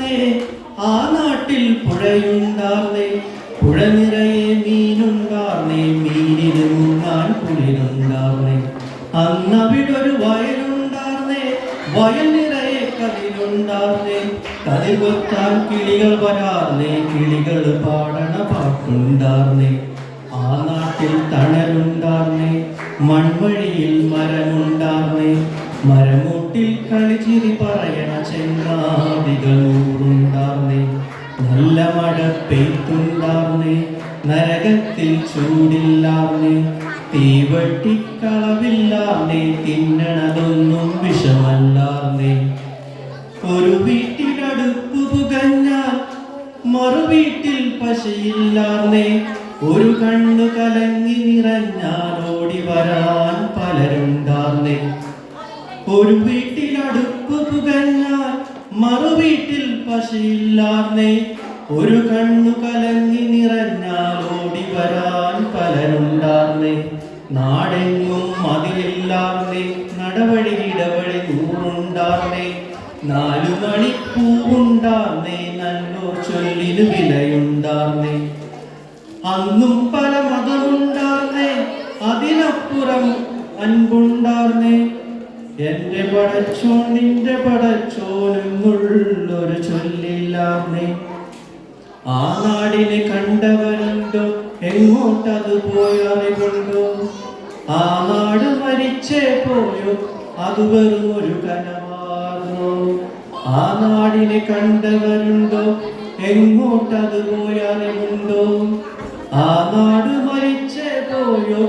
ഉണ്ടാർന്നേ, ആ നാട്ടിൽ പുഴയുണ്ടാർന്നേ, പുഴ നിറയെ മീനുണ്ടാർന്നേ, മീനിന് മുങ്ങാൻ കുളിരുണ്ടാർന്നേ. അന്നവിടൊരു വയലുണ്ടാർന്നേ, വയൽ നിറയെ കതിരുണ്ടാർന്നേ, കതിർ കൊത്താൻ കിളികൾ വരാർന്നേ, കിളികൾ പാടണ പാട്ടുണ്ടാർന്നേ. ആ നാട്ടിൽ തണലുണ്ടാർന്നേ, മൺവഴിയിൽ മരമുണ്ടാർന്നേ, മരമൂട്ടിൽ കളിച്ചിരി പറയണ ചെങ്ങാതികളൂറുണ്ടാർന്നേ. നല്ല മഴ പെയ്ത്തുണ്ടാർന്നേ, നരകത്തിൽ ചൂടില്ലാർന്നേ, തീവട്ടിക്കളവില്ലാർന്നേ, തിന്നണതൊന്നും വിഷമല്ലാർന്നേ. ഒരു വീട്ടിലടുപ്പ് പുകഞ്ഞാൽ മറു വീട്ടിൽ പശയില്ലാർന്നേ, ഒരു കണ്ണു കലങ്ങി നിറഞ്ഞാൽ ഓടി വരാൻ പലരുണ്ടാർന്നേ. ഒരു വീട്ടിലടുപ്പ് പുകഞ്ഞാൽ മറു വീട്ടിൽ പശയില്ലാർന്നേ, ഒരു കണ്ണു കലങ്ങി നിറഞ്ഞാൽ ഓടി വരാൻ പലരുണ്ടാർന്നേ. നാടെങ്ങും മതിലില്ലാർന്നേ, നടവഴി ഇടവഴി നൂറുണ്ടാർന്നേ, 4 മണിപ്പൂവുണ്ടാർന്നേ, നല്ലൊരു ചൊല്ലിനു വിലയുണ്ടാർന്നേ. അന്നും പല മതമുണ്ടാർന്നേ, അതിനപ്പുറം അൻപുണ്ടാർന്നേ. എന്റെ പടച്ചോൻ നിന്റെ പടച്ചോനെന്നുള്ളൊരു ചൊല്ലില്ലാർന്നേ. ആ നാടിനെ കണ്ടവരുണ്ടോ, എങ്ങോട്ടത് പോയറിവുണ്ടോ? ആ നാട് മരിച്ചേ പോയോ, അത് വെറും ഒരു കനവാർന്നോ? ആ നാടിനെ കണ്ടവരുണ്ടോ, എങ്ങോട്ടത് പോയറിവുണ്ടോ? ആ നാട് മരിച്ചേ പോയോ,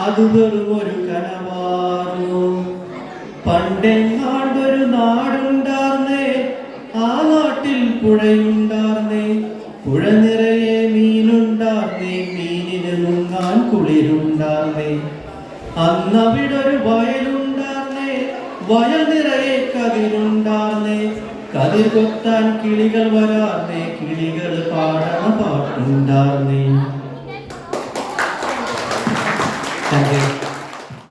അത് വെറും ഒരു കനവാർന്നോ? പണ്ടെങ്ങാണ്ടൊരു നാടുണ്ടാർന്നേ, ആ നാട്ടിൽ പുഴയുണ്ടാർന്നേ, പുഴ നിറയെ മീനുണ്ടാർന്നേ, മീനിന് മുങ്ങാൻ കുളിരുണ്ടാർന്നേ. അന്നവിടൊരു വയലുണ്ടാർന്നേ, വയൽ നിറയെ കതിരുണ്ടാർന്നേ, കതിർ കൊത്താൻ കിളികൾ വരാർന്നേ, കിളികൾ പാടണ പാട്ടുണ്ടാർന്നേ.